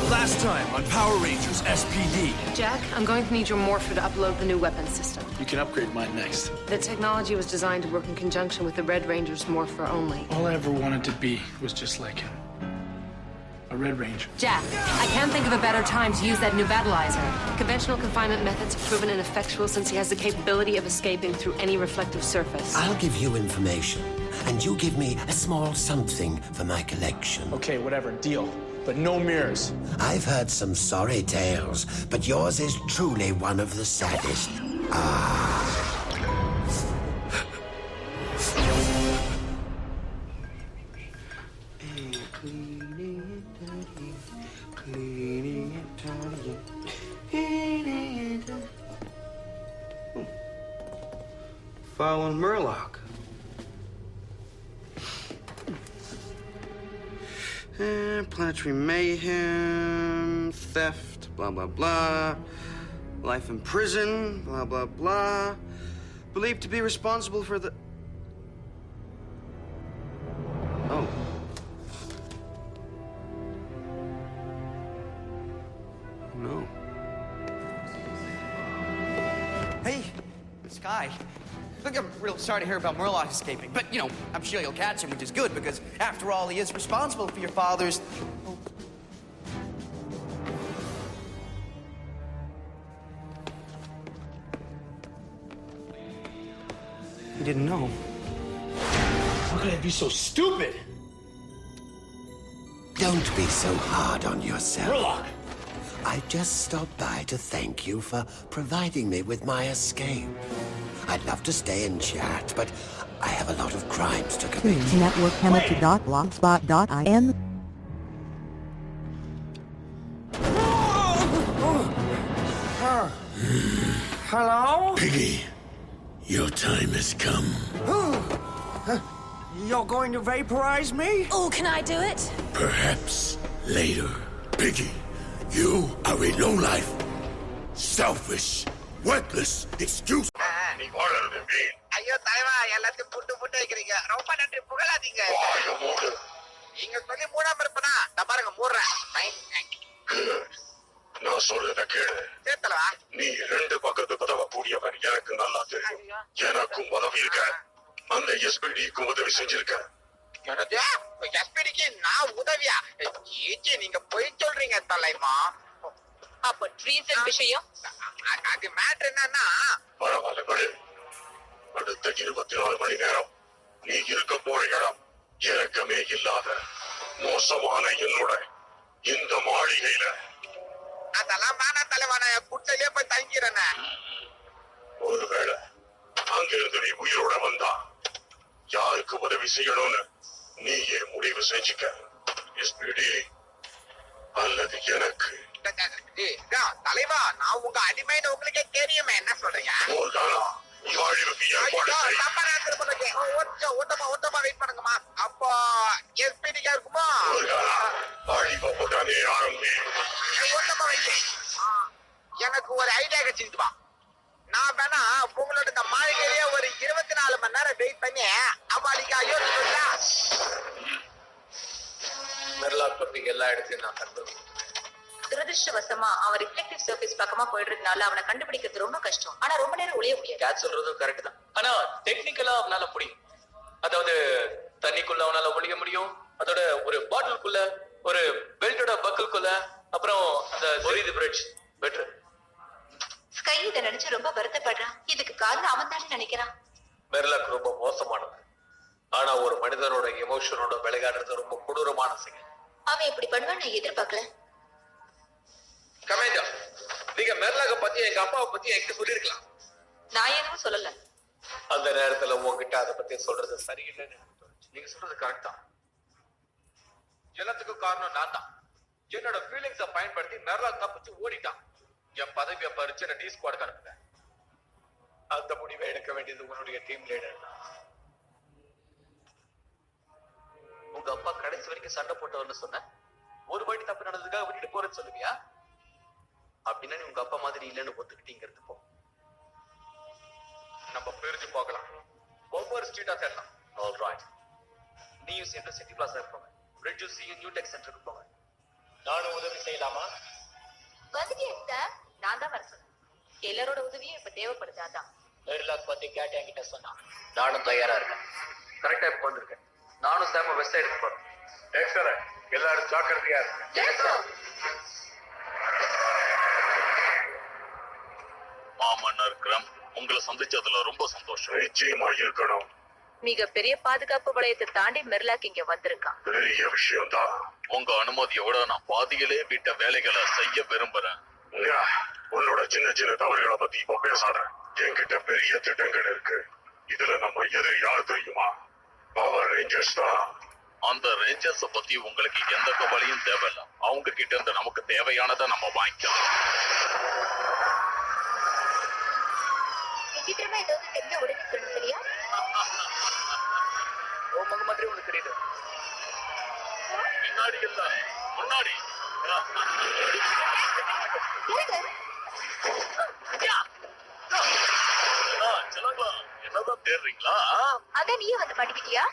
Last time on Power Rangers SPD. Jack, I'm going to need your morpher to upload the new weapon system. You can upgrade mine next. The technology was designed to work in conjunction with the Red Ranger's morpher only. All I ever wanted to be was just like him. A Red Ranger. Jack, I can't think of a better time to use that new battleizer. Conventional confinement methods have proven ineffectual since he has the capability of escaping through any reflective surface. I'll give you information, and you give me a small something for my collection. Okay, whatever, deal. But no mirrors. I've heard some sorry tales, but yours is truly one of the saddest. Following Murloc. Planetary mayhem, theft, blah, blah, blah. Life in prison, blah, blah, blah. Believed to be responsible for the... Oh. No. Hey, Sky. Look, I'm real sorry to hear about Murloc escaping, but, you know, I'm sure you'll catch him, which is good, because after all, he is responsible for your father's... Oh. You didn't know. How could I be so stupid? Don't be so hard on yourself. Murloc! I just stopped by to thank you for providing me with my escape. I'd love to stay and chat, but I have a lot of crimes to commit. Networkchemistry.blogspot.in. Hello? Piggy, your time has come. You're going to vaporize me? Oh, can I do it? Perhaps later. Piggy, you are a low-life, selfish, worthless excuse. ஐயோ தலைவா எல்லாத்தையும் புட்டு புட்டு வைக்கிறீங்க ரொம்ப நன்றி புகழாதீங்க நீங்க சொல்லி மூடாம இருப்பனா நான் பாருங்க மூடுறேன் நான் சொல்றத கேளு தலைவா நீ ரெண்டு பக்கத்து பதவ கூடியவன் எனக்கு நல்லா தெரியும் எனக்கும் உதவி இருக்க அந்த எஸ்பிடிக்கும் உதவி செஞ்சிருக்க எஸ்பிடிக்கு நான் உதவியா நீங்க போய் சொல்றீங்க தலைமா அப்ப ட்ரீசன் விஷயம் அது மேட்டர் என்னன்னா பரவாயில்ல படு அடுத்த 24 மணி நேரம் நீ இருக்க போற இடம் இறக்கமே இல்லாத மோசமான என்னோட இந்த மாளிகையில அதெல்லாம் வேணாம் தலைவான குட்டையிலே போய் தங்கிறேன் ஒருவேளை அங்கிருந்து நீ உயிரோட வந்தா யாருக்கு உதவி செய்யணும்னு நீயே முடிவு செஞ்சுக்க எஸ்பிடி அல்லது எனக்கு தலைவா நான் உங்க அடிமைன்னு உங்களுக்கே தெரியுமே என்ன சொல்றீங்க ஓட்டமா வெயிட் பண்ணுங்கம்மா அப்போ எஸ்பிடிக்கா இருக்குமா ஓட்டமா வைக்க எனக்கு ஒரு ஐடியா கிடைச்சிருக்குமா நான் வேணா உங்களோட இந்த மாளிகையிலேயே ஒரு 24 மணி நேரம் வெயிட் பண்ணி அம்மாளிக்கா யோசிச்சுங்களா மெர்லாக் பத்தி எல்லா இடத்தையும் நான் கண்டுபிடிச்சேன். துரதிருஷ்டவசமா அவன் ரிஃப்ளெக்டிவ் சர்ஃபேஸ் பக்கமா போயிடுறதுனால அவனை கண்டுபிடிக்கிறது ரொம்ப கஷ்டம். ஆனா ரொம்ப நேரம் ஒளிய முடியாது. கேட் சொல்றதும் கரெக்ட் தான். ஆனா டெக்னிக்கலா அவனால முடியும். அதாவது தண்ணிக்குள்ள அவனால ஒளிய முடியும். அதோட ஒரு பாட்டிலுக்குள்ள ஒரு பெல்ட்டோட என்னோட பக்கல் கொலை, அப்புறம் அந்த பொரிது பிரிட்ஜ் பெட்ரு. ஸ்கை இதை நினைச்சு ரொம்ப வருத்தப்படுறான். இதுக்கு காரணம் அவன் தானே நினைக்கிறான். மெர்லாக் ரொம்ப மோசமானது. ஆனா ஒரு மனிதனோட எமோஷனோட விளையாடுறது ரொம்ப கொடூரமான செயல். அவன் இப்படி பண்ணுவான்னு நான் எதிர்பார்க்கல. கமேண்டர், நீங்க மெர்லாக பத்தி எங்க அப்பாவை பத்தி என்கிட்ட சொல்லிருக்கலாம். நான் எதுவும் சொல்லல. அந்த நேரத்துல உங்ககிட்ட அதை பத்தி சொல்றது சரியில்லைன்னு எனக்கு தோணுச்சு. நீங்க சொல்றது கரெக்ட் தான். எல்லாத்துக்கும் காரணம் நான் தான். என்னோட ஃபீலிங்ஸை பயன்படுத்தி மெர்லாக் தப்பிச்சு ஓடிட்டான். என் பதவியை பறிச்சு நான் டி ஸ்குவாட் அனுப்புறேன். அந்த முடிவை எடுக்க வேண்டியது உன்னுடைய டீம் லீடர் தான். உங்க அப்பா கடைசி வரைக்கும் சண்டை போட்டவர்னு சொன்ன ஒரு வாட்டி தப்பு நடந்ததுக்காக விட்டுட்டு போறேன்னு சொல்லுவியா? அப்படின்னா நீ உங்க அப்பா மாதிரி இல்லைன்னு ஒத்துக்கிட்டீங்கிறது போ. நம்ம பிரிஞ்சு போகலாம். ஒவ்வொரு ஸ்ட்ரீட்டா தேடலாம். ஆல்ரைட். நீயும் சேர்ந்து சிட்டி பிளாஸா இருப்பாங்க. பிரிட்ஜ் சி நியூ டெக் சென்டருக்கு போங்க. நானும் உதவி செய்யலாமா? வந்துட்டேன் சார். நான் தான் வர சொன்னேன். எல்லாரோட உதவியும் இப்ப தேவைப்படுது. அதான் மெர்லாக் பத்தி கேட்ட என்கிட்ட சொன்னான். நானும் தயாரா இருக்கேன். கரெக்டா இப்ப வந்திருக்கேன். நானும் சார் வெஸ்ட் சைடுக்கு போறேன். எக்ஸலன்ட். எல்லாரும் ஜாக்கிரதையா இருக்கு. மாமன்னர் கிரம், உங்களை சந்திச்சதுல ரொம்ப சந்தோஷம். நிச்சயமா இருக்கணும். மிகப்பெரிய பாதுகாப்பு வளையத்தை தாண்டி மெர்லாக் இங்க வந்திருக்கான். பெரிய விஷயம் தான். உங்க அனுமதியோட நான் பாதியிலே விட்ட வேலைகளை செய்ய விரும்புறேன். உன்னோட சின்ன சின்ன தவறுகளை பத்தி இப்ப பேசாத. என்கிட்ட பெரிய திட்டங்கள் இருக்கு. இதுல நம்ம எதிரி யாரு தெரியுமா? பவர் ரேஞ்சர்ஸ் தான். அந்த ரேஞ்சர்ஸ் பத்தி உங்களுக்கு எந்த கவலையும் தேவையில்லை. அவங்க கிட்ட இருந்து நமக்கு தேவையானதை நம்ம வாங்கிக்கலாம். சீக்கிரமா ஏதாவது தெரிஞ்ச உடனே சொல்லு, சரியா? உங்க மாதிரி உனக்கு தெரியுது. பின்னாடி இல்ல, முன்னாடி. என்னதான் தேடுறீங்களா? அதான் நீயே வந்து மாட்டிக்கிட்டியா?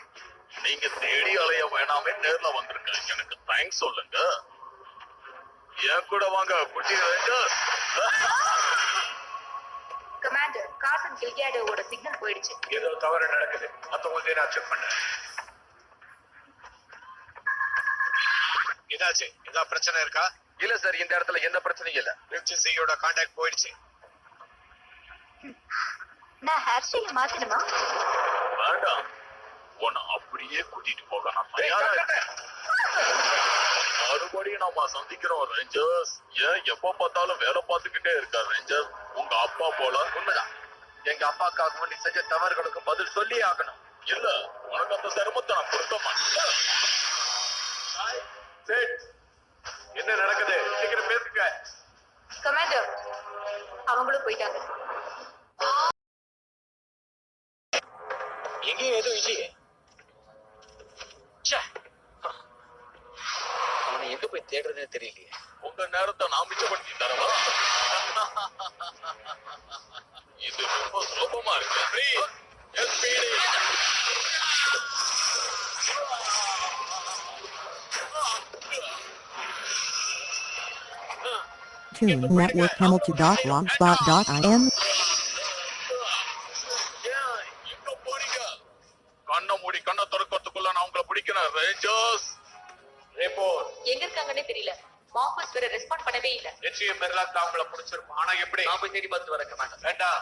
நீங்க தேடி அலைய வேணாமே, நேர்ல வந்திருக்கேன். எனக்கு தேங்க்ஸ் சொல்லுங்க. என் கூட வாங்க குட்டி ரேஞ்சர்ஸ். கமாண்டர், கார்சன் கில்கேடோவோட சிக்னல் போயிடுச்சு. ஏதோ தவறு நடக்குது. மத்தவங்க நான் செக் பண்றேன். இதாச்சு, ஏதாவது பிரச்சனை இருக்கா? இல்ல சார், இந்த இடத்துல எந்த பிரச்சனையும் இல்ல. சியோட கான்டாக்ட் போயிடுச்சு. நான் ஹேர் ஸ்டைல மாத்தணுமா? வேண்டாம், உன்னை அப்படியே கூட்டிட்டு போக நான் தயாரா இருக்கேன். மறுபடியும் நாம சந்திக்கிறோம் ரேஞ்சர்ஸ். ஏன் எப்ப பார்த்தாலும் வேலை பார்த்துக்கிட்டே இருக்க ரேஞ்சர்? உங்க அப்பா போல. உண்மைதான். எங்க அப்பாக்காக நீ செஞ்ச தவறுகளுக்கு பதில் சொல்லி ஆகணும். இல்ல, உனக்கு அந்த சிரமத்தை நான் கொடுக்க மாட்டேன். என்ன நடக்குது? சீக்கிரம் பேசுங்க. கமாண்டர், அவங்களும் போயிட்டாங்க. எங்கேயும் எதுவும் இல்லையே. அவனை எங்க போய் தேடுறதுன்னு தெரியலையே. உங்க நேரத்தை நான் மிச்சப்படுத்தி தரவா? இது ரொம்ப சுலபமா இருக்கு. Tune Network Hamilton.blogspot.in. கண்ண மூடி கண்ண திறக்கிறதுக்குள்ள நான் உங்களை பிடிக்கிறேன் ரேஞ்சர்ஸ். ரிப்போர்ட். எங்க இருக்காங்கன்னே தெரியல. மாஃபஸ் வேற ரெஸ்பாண்ட் பண்ணவே இல்ல. நிச்சயம் மெர்லாக் அவங்கள பிடிச்சிருப்போம். ஆனா எப்படி? நான் போய் தேடி பார்த்து வரேன் கமாண்டர். வேண்டாம்,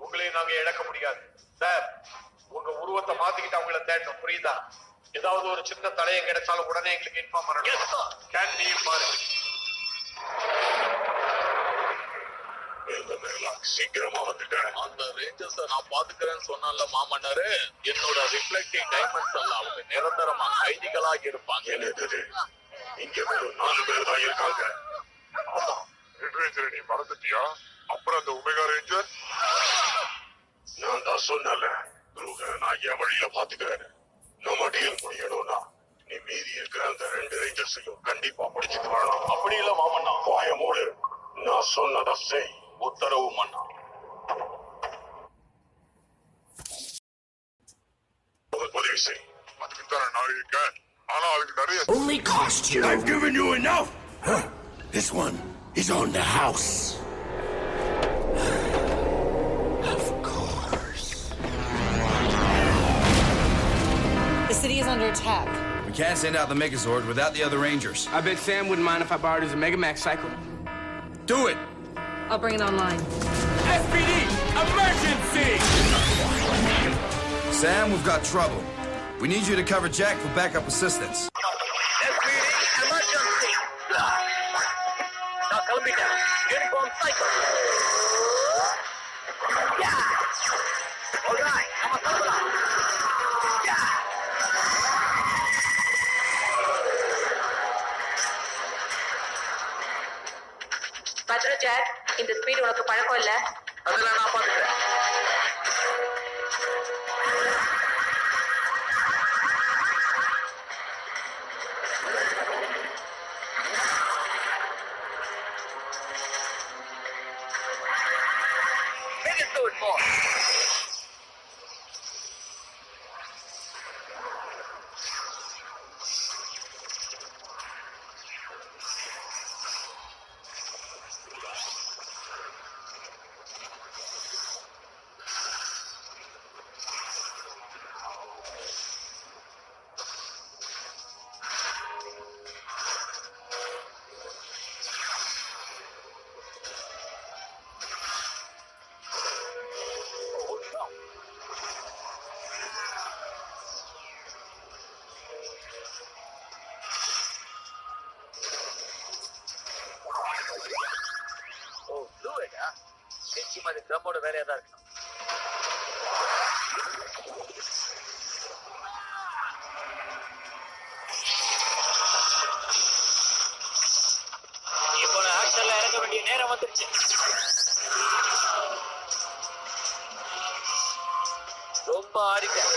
உங்களையும் நாங்க இழக்க முடியாது சார். உங்க உருவத்தை மாத்திக்கிட்டு அவங்கள தேடணும், புரியுதா? ஏதாவது ஒரு சின்ன தலையை கிடைச்சாலும் உடனே எங்களுக்கு இன்ஃபார்ம் பண்ணணும். கேண்டீன் பாருங்க. சீக்கிரமா வந்துட்டேன். அந்த ரேஞ்சர்ஸ நான் பாத்துக்கிறேன்னு சொன்னால மாமன்னாரு. என்னோட ரிஃப்ளெக்டிங் டைமண்ட்ஸ் எல்லாம் அவங்க நிரந்தரமா கைதிகளாக இருப்பாங்க. என்னது? இங்க வெறும் 4 பேர் தான் இருக்காங்க. ஆமா, ரேஞ்சர் நீ மறந்துட்டியா? அப்புறம் அந்த ஒமேகா ரேஞ்சர் நான் தான் சொன்னல. நான் என் வழியில பாத்துக்கிறேன். நம்ம டீல் முடியணும்னா நீ மீறி இருக்கிற அந்த 2 ரேஞ்சர்ஸையும் கண்டிப்பா பிடிச்சிட்டு வரணும். அப்படி இல்ல மாமன்னா, வாய மூடு. நான் சொன்னதை செய். உத்தரவு மன்னா. உதவி செய். அதுக்கு தான் நான் இருக்கேன். ஆனா அதுக்கு நிறைய Only cost you. I've given you enough. This one is on the house. Of course. The city is under attack. We can't send out the Megazord without the other Rangers. I bet Sam wouldn't mind if I borrowed his Megamax cycle. Do it! I'll bring it online. SPD! Emergency! Sam, we've got trouble. We need you to cover Jack for backup assistance. SPD emergency. Now kilometer. Uniform cycle. Yeah. All right. I'm a cycle. Yeah. பத்ர ஜாக், இந்த speed உனக்கு பழக்கம் இல்ல? அதெல்லாம் நான் பாத்துக்கிறேன். நிச்சயமா அது ட்ரம்மோட வேலையா தான் இருக்கணும். இப்போ ஆக்ஷன்ல இறங்க வேண்டிய நேரம் வந்துருச்சு. ரொம்ப ஆடிட்டேன்.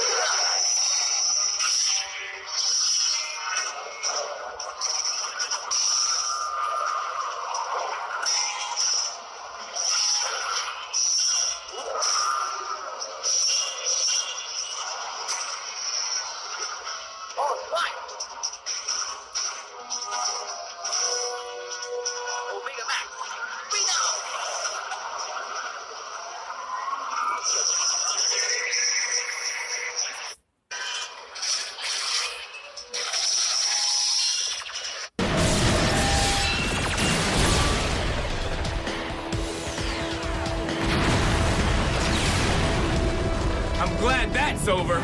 I'm glad that's over.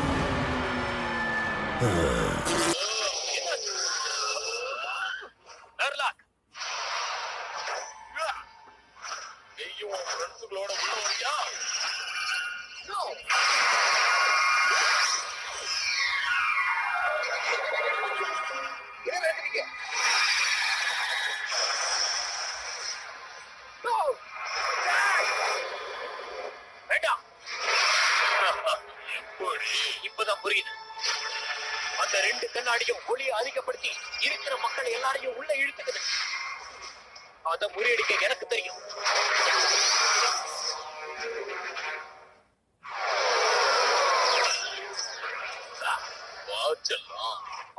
இப்பதான் புரியுது. அந்த ரெண்டு கண்ணாடியும் ஒளியை அதிகப்படுத்தி இருக்கிற மக்கள் எல்லாரையும் உள்ள இழுத்துக்குது. அதை முறியடிக்க எனக்கு தெரியும்.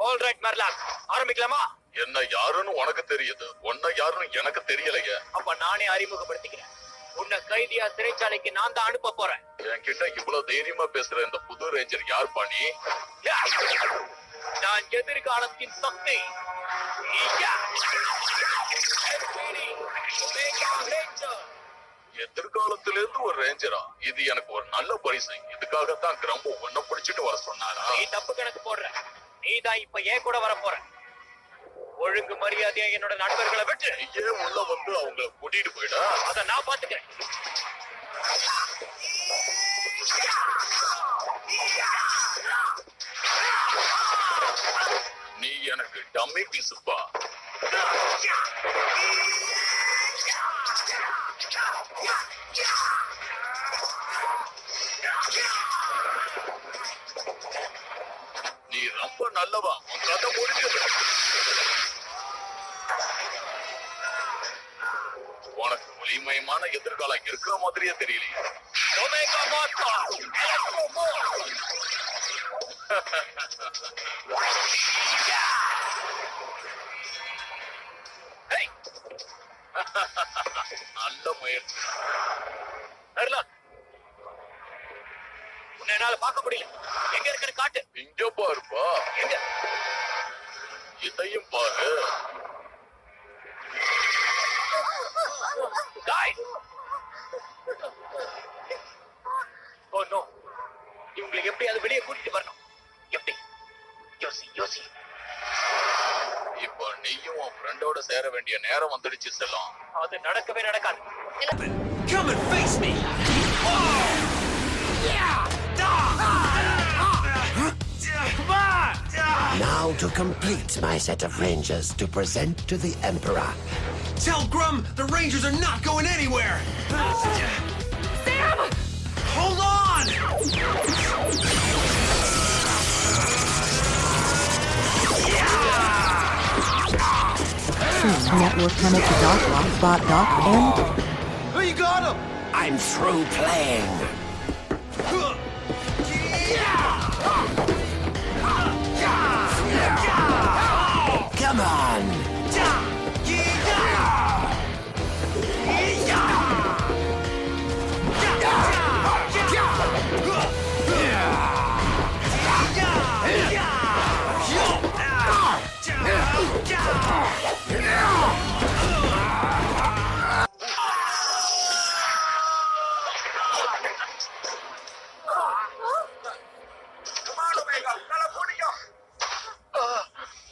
ஆல்ரைட் மர்லாக், ஆரம்பிக்கலாமா? என்ன யாருன்னு உனக்கு தெரியுது, உன்ன யாருன்னு எனக்கு தெரியலையே. அப்ப நானே அறிமுகப்படுத்திக்கிறேன். உன்னை கைதியா சிறைச்சாலைக்கு நான் தான் அனுப்ப போறேன். என்கிட்ட இவ்வளவு தைரியமா பேசுற இந்த புது ரேஞ்சர் யார் பாணி? நான் எதிர்காலத்தின் சக்தி. எதிர்காலத்திலிருந்து ஒரு ரேஞ்சரா? இது எனக்கு ஒரு நல்ல பரிசு. இதுக்காகத்தான் கிரம்பு ஒன்ன பிடிச்சிட்டு வர சொன்னாரா? நீ தப்பு கணக்கு போடுற. நீ தான் இப்ப ஏன் கூட வர போற. ஒழுங்கு மரியாதையா என்னோட நண்பர்களை விட்டு நீயே உள்ள வந்து அவங்களை கூட்டிட்டு போயிடா. அத நான் பாத்துக்கிறேன். நீ எனக்கு டம்மி பீசுப்பா. நீ ரொம்ப நல்லவா. உன் கதை முடிஞ்சது. உனக்கு ஒளிமயமான எதிர்காலம் இருக்கிற மாதிரியே தெரியலையே. நல்ல முயற்சி. உன்னை என்னால பார்க்க முடியல. எங்க இருக்குன்னு காட்டு. இங்க பாருப்பா. எங்க? இதையும் பாரு. ஓ நோ, இவங்களை எப்படியாவது வெளியே கூட்டிட்டு வரணும். எப்படி? யோசி யோசி. இப்போ நீயும் உன் ஃப்ரெண்டோட சேர வேண்டிய நேரம் வந்துடுச்சு செல்லம். அது நடக்கவே நடக்காது. Come and face me! Now to complete my set of Rangers to present to the Emperor. Tell Grum the Rangers are not going anywhere! Sam! Hold on! Network Hamilton.blogspot.m. Oh, you got him! I'm through playing. Come on!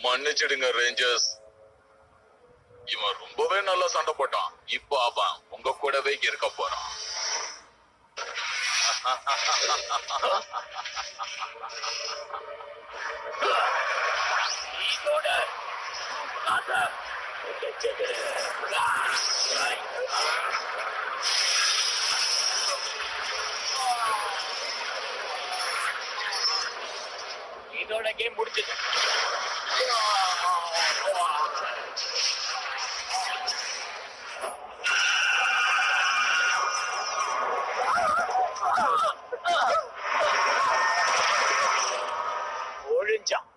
மன்னிச்சிடுங்க Rangers. இவன் ரொம்பவே நல்லா சண்டை போட்டான். இப்போ அவன் உங்க கூடவே இருக்க போறான். இதோட கேம் முடிஞ்சது. ஒழிஞ்சான்.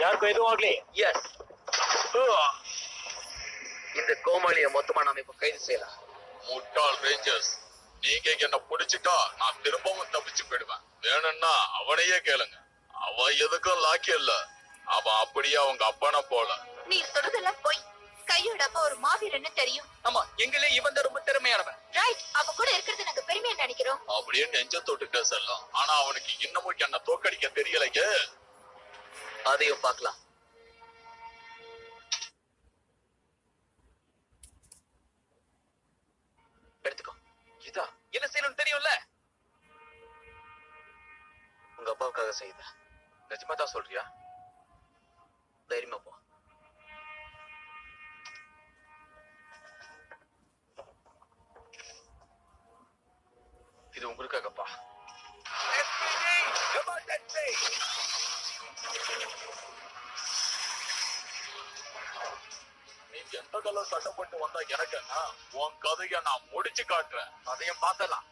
யாருக்கும் எதுவும் ஆகலையே? எஸ். இந்த கோமாளியை மொத்தமா நாம இப்ப கைது செய்யலாம். முட்டாள் ரேஞ்சர்ஸ், நீங்க என்ன பிடிச்சிட்டா நான் திரும்பவும் தப்பிச்சு போயிடுவேன். வேணும்னா அவனையே கேளுங்க. அவன் எதுக்கும் லாக்கி இல்ல. அவன் அப்படியே அவங்க அப்பனை போல. நீ சொல்றதெல்லாம் போய். கையோட அப்பா ஒரு மாவீரன்னு தெரியும். ஆமா, எங்களே இவன் தான் ரொம்ப திறமையானவன். ரைட், அவ கூட இருக்கிறது நாங்க பெருமையா நினைக்கிறோம். அப்படியே நெஞ்ச தொட்டுட்டே செல்லும். ஆனா அவனுக்கு இன்னமும் என்ன தோக்கடிக்க தெரியலையே. அதையும் பார்க்கலாம். எடுத்துக்கோ. இதா என்ன செய்யணும்னு தெரியும்ல. உங்க அப்பாவுக்காக செய்யுத. நிஜமா தான் சொல்றியா? தைரியமா போ. இது உங்களுக்காகப்பா. நீ எந்த கலர் சட்டப்பட்டு வந்தா எனக்கு என்ன? உன் கதைய நான் முடிச்சு காட்டுறேன். அதையும் பார்த்தலாம்.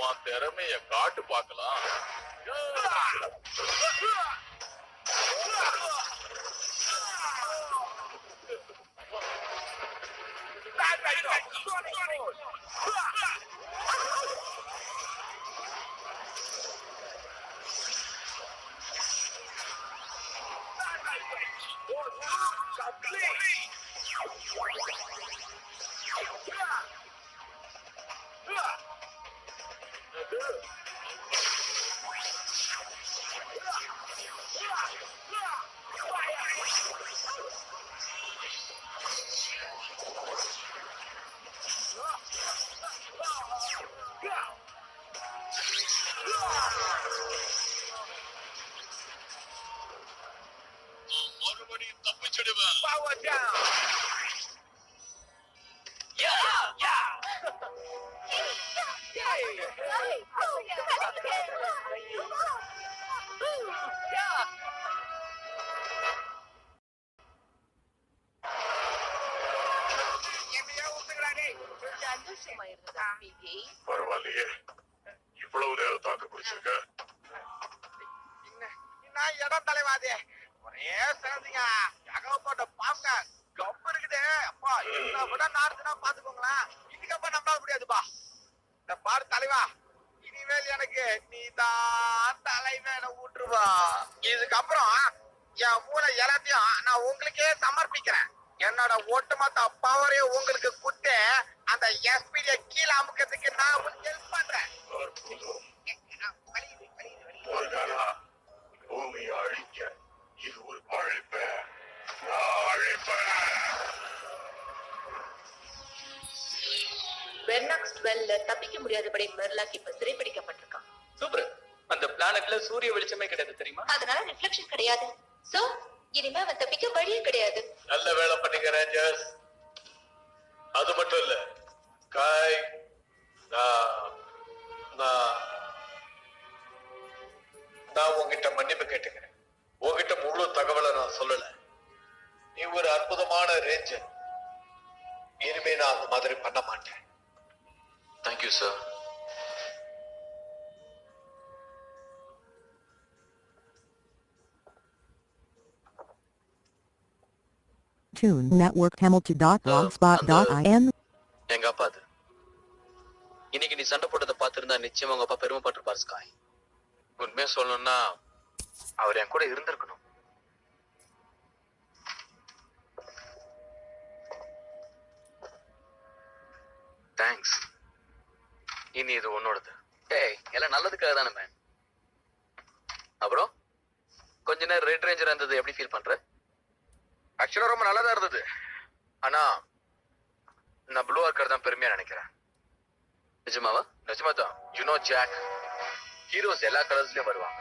உன் திறமைய காட்டு பார்க்கலாம். மறுபடியும் தப்பிச்சிடுவேன். Power down. பரவாயில்லையே, இவ்வளவு நேரம் தாக்கு பிடிச்சிருக்க. இடம் தலைவாதே. ஒரே சேர்ந்தீங்க ஏகப்பட்ட பாங்க கப்பு இருக்குது. அப்பா என்ன விட நாடுதுன்னா பாத்துக்கோங்களேன். இதுக்கப்ப நம்ப முடியாதுப்பா. இந்த பாரு தலைவா, இனிமேல் எனக்கு நீதான் தலைவேன ஊற்றுவா. இதுக்கப்புறம் என் மூளை எல்லாத்தையும் நான் உங்களுக்கே சமர்ப்பிக்கிறேன். என்னோட ஒட்டுமொத்த பவரையும் உங்களுக்கு குட்டு அந்த எஸ்பிடிய கீழே அமுக்கிறதுக்கு நான் உங்களுக்கு ஹெல்ப் பண்றேன். பூமியை அழிக்க இது ஒரு அழைப்பு. வெர்னாக்ஸ் 12 தப்பிக்க முடியாதபடி மெர்லாக் இப்ப சிறைப்பிடிக்கப்பட்டிருக்கான். சூப்பர். அந்த பிளானட்ல சூரிய வெளிச்சமே கிடையாது தெரியுமா? அதனால ரிஃப்ளெக்ஷன் கிடையாது. சோ இனிமே அவன் தப்பிக்க வழியே கிடையாது. நல்ல வேலை பண்ணீங்க ரேஞ்சர்ஸ். அது மட்டும் இல்ல காய், நான் உங்ககிட்ட மன்னிப்பு கேட்டுக்கிறேன். உங்ககிட்ட முழு தகவலை நான் சொல்லல. நீ ஒரு அற்புதமான ரேஞ்சர். இனிமே நான் அந்த மாதிரி பண்ண மாட்டேன். Thank you sir. Tune Network Hamilton.blogspot.in. எங்க அப்பா அது. இன்னைக்கு நீ சண்டை போட்டதை பார்த்திருந்தா நிச்சயம் உங்க அப்பா பெருமைப்பட்டிருப்பார் ஸ்காய். உண்மையா சொல்லணும்னா அவர் என் கூட இருந்திருக்கணும். தேங்க்ஸ். இனி இது உன்னோடது. ஏய், எல்லாம் நல்லதுக்காக தானே மேன். அப்புறம் கொஞ்ச நேரம் ரெட் ரேஞ்சர் இருந்தது எப்படி ஃபீல் பண்ற? ஆக்சுவலா ரொம்ப நல்லதா இருந்தது. ஆனா நான் ப்ளூ ஆர்க்கர் தான் பெருமையா நினைக்கிறேன். நிஜமாவா? நிஜமா தான். யூ நோ ஜாக், ஹீரோஸ் எல்லா கலர்ஸ்லயும் வருவாங்க.